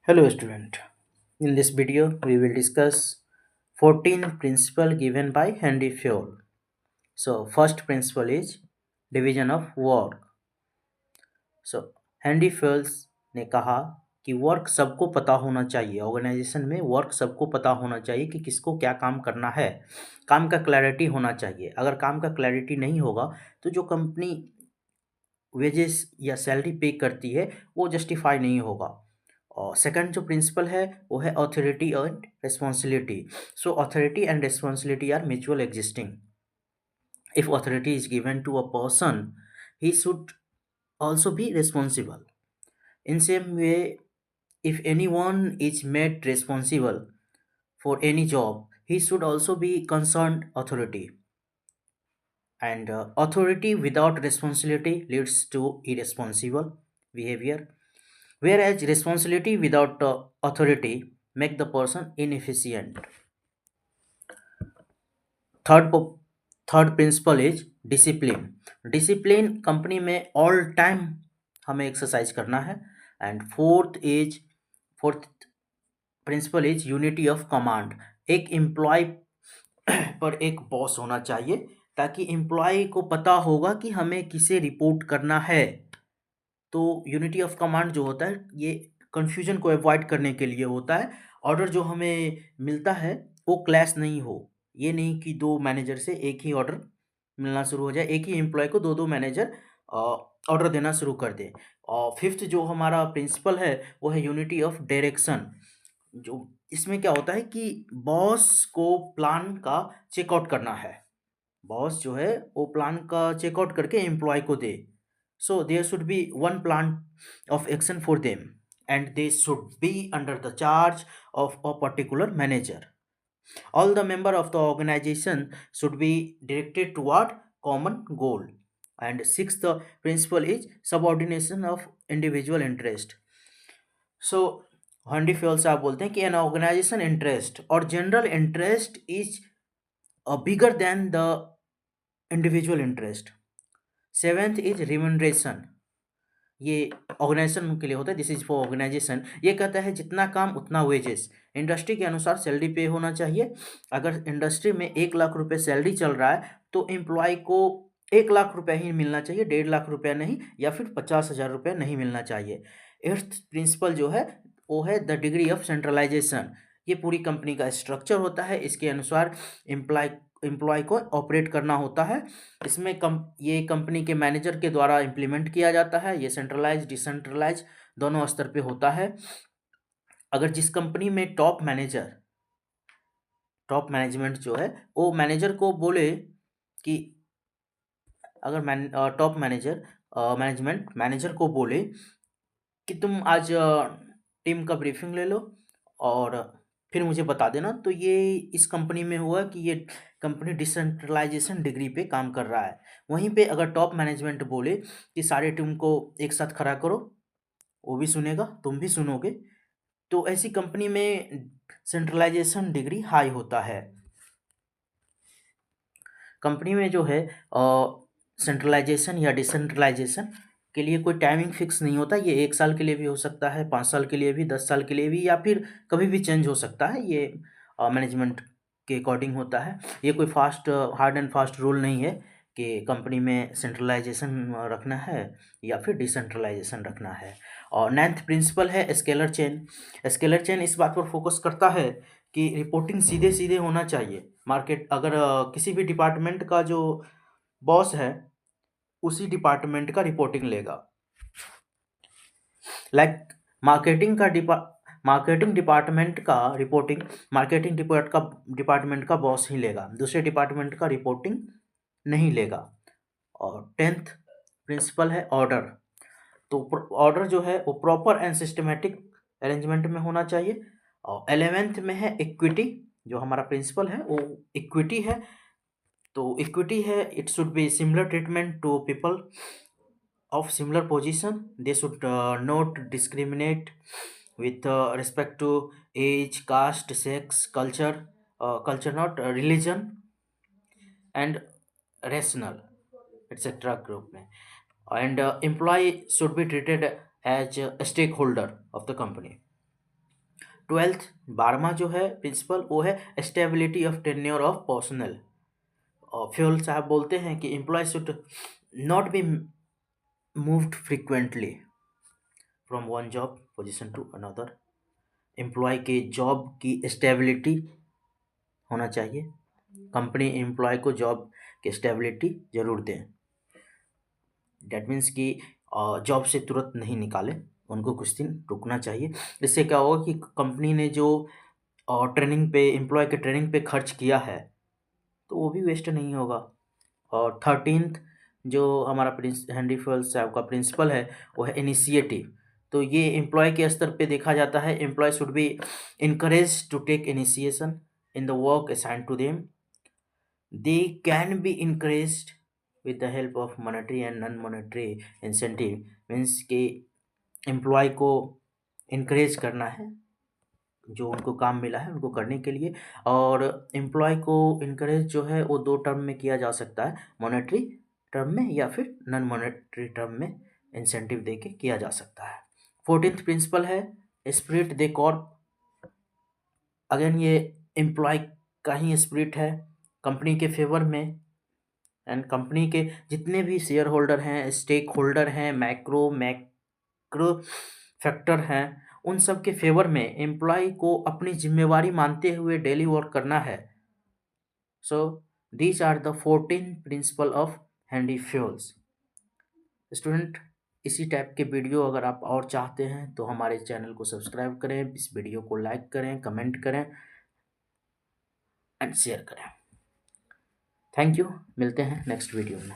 Hello student. In this video we will discuss 14 principle given by Henry Fayol. So first principle is division of work. So Henry fails ने कहा कि work सबको पता होना चाहिए। Organisation में work सबको पता होना चाहिए कि किसको क्या काम करना है। काम का क्लैरिटी होना चाहिए। अगर काम का क्लैरिटी नहीं होगा तो जो कंपनी वेजेस या सैलरी पे करती है वो जस्टिफाई नहीं होगा। और सेकंड जो प्रिंसिपल है वो है authority and responsibility. So authority and responsibility are mutual existing. If authority is given to a person he should also be responsible. In same way, if anyone is made responsible for any job, he should also be concerned authority. And authority without responsibility leads to irresponsible behavior, whereas responsibility without authority make the person inefficient. Third third principle is discipline. Discipline company में all time हमें exercise करना है। And fourth principle is unity of command. एक employee पर एक boss होना चाहिए ताकि एम्प्लॉय को पता होगा कि हमें किसे रिपोर्ट करना है। तो यूनिटी ऑफ कमांड जो होता है ये कंफ्यूजन को अवॉइड करने के लिए होता है। ऑर्डर जो हमें मिलता है वो क्लैश नहीं हो। ये नहीं कि दो मैनेजर से एक ही ऑर्डर मिलना शुरू हो जाए, एक ही एम्प्लॉय को दो दो मैनेजर ऑर्डर देना शुरू कर दे। और फिफ्थ जो हमारा प्रिंसिपल है वो है यूनिटी ऑफ डायरेक्शन। जो इसमें क्या होता है कि बॉस को प्लान का चेकआउट करना है। बॉस जो है वो प्लान का चेकआउट करके एम्प्लॉय को दे। So there should be one plan of action for them, and they should be under the charge of a particular manager. All the member of the organization should be directed toward common goal. And sixth principle is subordination of individual interest. So Henri Fayol साहब बोलते हैं कि an organisation interest और general interest is bigger than the individual interest. Seventh is remuneration. ये organisation के लिए होता है। This is for organisation. ये कहता है जितना काम उतना वेजेस। इंडस्ट्री के अनुसार सैलरी पे होना चाहिए। अगर इंडस्ट्री में 1 लाख रुपए सैलरी चल रहा है तो एम्प्लॉय को 1 लाख रुपए ही मिलना चाहिए, 1.5 लाख रुपया नहीं, या फिर 50,000 रुपये नहीं मिलना चाहिए। एट्थ प्रिंसिपल जो है वो है द डिग्री ऑफ सेंट्रलाइजेशन। ये पूरी कंपनी का स्ट्रक्चर होता है, इसके अनुसार एम्प्लॉय को ऑपरेट करना होता है। इसमें ये कंपनी के मैनेजर के द्वारा इम्प्लीमेंट किया जाता है। ये सेंट्रलाइज डिसेंट्रलाइज दोनों स्तर पे होता है। अगर जिस कंपनी में टॉप मैनेजमेंट जो है वो मैनेजर को बोले कि अगर टॉप मैनेजमेंट मैनेजर को बोले कि तुम आज टीम का ब्रीफिंग ले लो और फिर मुझे बता देना, तो ये इस कंपनी में हुआ कि ये कंपनी डिसेंट्रलाइजेशन डिग्री पे काम कर रहा है। वहीं पे अगर टॉप मैनेजमेंट बोले कि सारे टीम को एक साथ खड़ा करो, वो भी सुनेगा, तुम भी सुनोगे, तो ऐसी कंपनी में सेंट्रलाइजेशन डिग्री हाई होता है। कंपनी में जो है सेंट्रलाइजेशन या डिसेंट्रलाइजेशन के लिए कोई टाइमिंग फिक्स नहीं होता। ये 1 साल के लिए भी हो सकता है, 5 साल के लिए भी, 10 साल के लिए भी, या फिर कभी भी चेंज हो सकता है। ये मैनेजमेंट के अकॉर्डिंग होता है। ये कोई हार्ड एंड फास्ट रूल नहीं है कि कंपनी में सेंट्रलाइजेशन रखना है या फिर डिसेंट्रलाइजेशन रखना है। और नाइन्थ प्रिंसिपल है स्केलर चेन। स्केलर चेन इस बात पर फोकस करता है कि रिपोर्टिंग सीधे सीधे होना चाहिए। मार्केट अगर किसी भी डिपार्टमेंट का जो बॉस है उसी डिपार्टमेंट का रिपोर्टिंग लेगा। लाइक मार्केटिंग डिपार्टमेंट का रिपोर्टिंग डिपार्टमेंट का बॉस ही लेगा, दूसरे डिपार्टमेंट का रिपोर्टिंग नहीं लेगा। और टेंथ प्रिंसिपल है ऑर्डर। तो ऑर्डर जो है वो प्रॉपर एंड सिस्टमेटिक अरेंजमेंट में होना चाहिए। और 11th में है इक्विटी। जो हमारा प्रिंसिपल है वो इक्विटी है। तो इक्विटी है, it should be similar treatment to people of similar position. They should not discriminate with respect to age, caste, sex, culture not religion and rational etc group में। And employee should be treated as a stakeholder of the company. 12th 12वां जो है principle वो है stability of tenure of personnel. और Fayol साहब बोलते हैं कि employee should not be moved frequently from one job position to another. Employee के जॉब की स्टेबिलिटी होना चाहिए, कंपनी एम्प्लॉय को जॉब की स्टेबिलिटी जरूर दें। डैट मीन्स कि जॉब से तुरंत नहीं निकालें, उनको कुछ दिन रुकना चाहिए। इससे क्या होगा कि कंपनी ने जो ट्रेनिंग पे एम्प्लॉय के ट्रेनिंग पे खर्च किया है तो वो भी वेस्ट नहीं होगा। और 13th जो हमारा प्रिंस हेनरी फील्ड साहब का प्रिंसिपल है वो है इनिशिएटिव। तो ये एम्प्लॉय के स्तर पे देखा जाता है, employee should be encourage to take initiation in the work assigned to them. They can be encouraged with the help of monetary and non monetary incentive. Means कि एम्प्लॉय को इनकरेज करना है, जो उनको काम मिला है उनको करने के लिए। और एम्प्लॉय को इनकरेज जो है वो दो टर्म में किया जा सकता है, मॉनेटरी टर्म में या फिर नॉन मॉनेटरी टर्म में इंसेंटिव दे के किया जा सकता है। 14th प्रिंसिपल है स्पिरिट दे कॉर्प। अगेन ये एम्प्लॉय का ही स्पिरिट है कंपनी के फेवर में। एंड कंपनी के जितने भी शेयर होल्डर हैं, स्टेक होल्डर हैं, मैक्रो फैक्टर हैं, उन सब के फेवर में एम्प्लॉय को अपनी जिम्मेवारी मानते हुए डेली वर्क करना है। So these are the 14 principle of Henry Fayol's. Student, इसी टाइप के वीडियो अगर आप और चाहते हैं तो हमारे चैनल को सब्सक्राइब करें, इस वीडियो को लाइक करें, कमेंट करें एंड शेयर करें। थैंक यू, मिलते हैं नेक्स्ट वीडियो में।